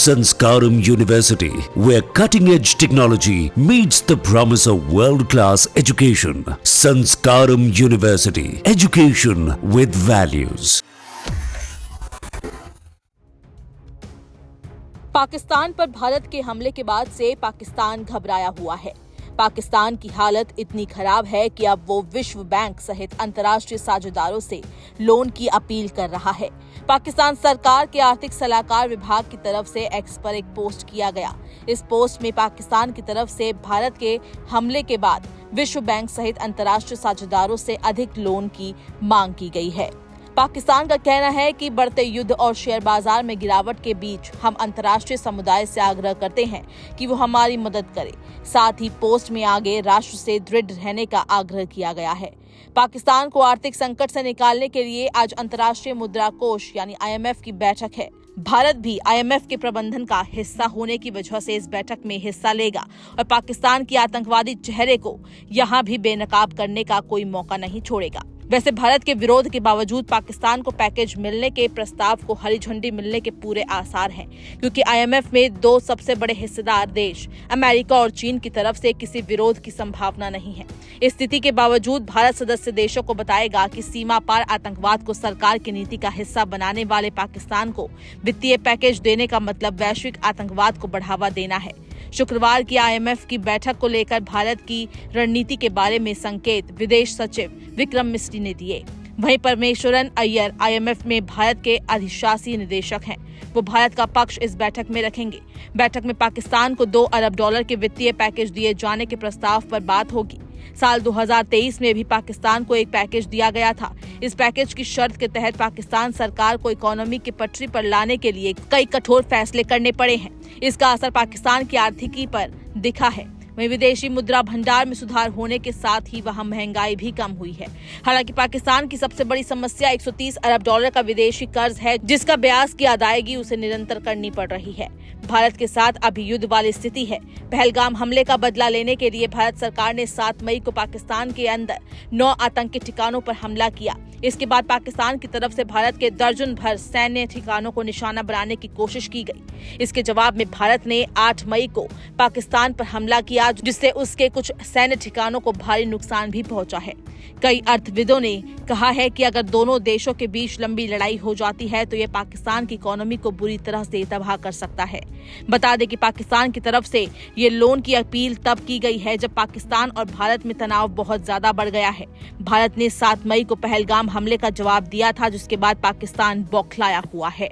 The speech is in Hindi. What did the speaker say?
Sanskaram University, where cutting-edge technology meets the promise of world-class education. Sanskaram University, education with values. Pakistan पर भारत के हमले के बाद से पाकिस्तान घबराया हुआ है। पाकिस्तान की हालत इतनी खराब है कि अब वो विश्व बैंक सहित अंतर्राष्ट्रीय साझेदारों से लोन की अपील कर रहा है। पाकिस्तान सरकार के आर्थिक सलाहकार विभाग की तरफ से एक्स पर एक पोस्ट किया गया। इस पोस्ट में पाकिस्तान की तरफ से भारत के हमले के बाद विश्व बैंक सहित अंतर्राष्ट्रीय साझेदारों से अधिक लोन की मांग की गई है। पाकिस्तान का कहना है कि बढ़ते युद्ध और शेयर बाजार में गिरावट के बीच हम अंतर्राष्ट्रीय समुदाय से आग्रह करते हैं कि वो हमारी मदद करे। साथ ही पोस्ट में आगे राष्ट्र से दृढ़ रहने का आग्रह किया गया है। पाकिस्तान को आर्थिक संकट से निकालने के लिए आज अंतर्राष्ट्रीय मुद्रा कोष यानी IMF की बैठक है। भारत भी IMF के प्रबंधन का हिस्सा होने की वजह से इस बैठक में हिस्सा लेगा और पाकिस्तान की आतंकवादी चेहरे को यहाँ भी बेनकाब करने का कोई मौका नहीं छोड़ेगा। वैसे भारत के विरोध के बावजूद पाकिस्तान को पैकेज मिलने के प्रस्ताव को हरी झंडी मिलने के पूरे आसार हैं, क्योंकि IMF में दो सबसे बड़े हिस्सेदार देश अमेरिका और चीन की तरफ से किसी विरोध की संभावना नहीं है। इस स्थिति के बावजूद भारत सदस्य देशों को बताएगा कि सीमा पार आतंकवाद को सरकार की नीति का हिस्सा बनाने वाले पाकिस्तान को वित्तीय पैकेज देने का मतलब वैश्विक आतंकवाद को बढ़ावा देना है। शुक्रवार की IMF की बैठक को लेकर भारत की रणनीति के बारे में संकेत विदेश सचिव विक्रम मिस्री ने दिए। वहीं परमेश्वरन अय्यर IMF में भारत के अधिशासी निदेशक हैं। वो भारत का पक्ष इस बैठक में रखेंगे। बैठक में पाकिस्तान को $2 अरब के वित्तीय पैकेज दिए जाने के प्रस्ताव पर बात होगी। साल 2023 में भी पाकिस्तान को एक पैकेज दिया गया था। इस पैकेज की शर्त के तहत पाकिस्तान सरकार को इकोनॉमी की पटरी पर लाने के लिए कई कठोर फैसले करने पड़े हैं। इसका असर पाकिस्तान की आर्थिकी पर दिखा है। वहीं विदेशी मुद्रा भंडार में सुधार होने के साथ ही वहां महंगाई भी कम हुई है। हालांकि पाकिस्तान की सबसे बड़ी समस्या $130 अरब का विदेशी कर्ज है, जिसका ब्याज की अदायगी उसे निरंतर करनी पड़ रही है। भारत के साथ अभी युद्ध वाली स्थिति है। पहलगाम हमले का बदला लेने के लिए भारत सरकार ने 7 मई को पाकिस्तान के अंदर 9 आतंकी ठिकानों पर हमला किया। इसके बाद पाकिस्तान की तरफ से भारत के दर्जन भर सैन्य ठिकानों को निशाना बनाने की कोशिश की गई। इसके जवाब में भारत ने 8 मई को पाकिस्तान पर हमला किया, जिससे उसके कुछ सैन्य ठिकानों को भारी नुकसान भी पहुंचा है। कई अर्थविदों ने कहा है कि अगर दोनों देशों के बीच लंबी लड़ाई हो जाती है तो ये पाकिस्तान की इकोनॉमी को बुरी तरह से तबाह कर सकता है। बता दें कि पाकिस्तान की तरफ से ये लोन की अपील तब की गई है जब पाकिस्तान और भारत में तनाव बहुत ज्यादा बढ़ गया है। भारत ने 7 मई को पहलगाम हमले का जवाब दिया था, जिसके बाद पाकिस्तान बौखलाया हुआ है।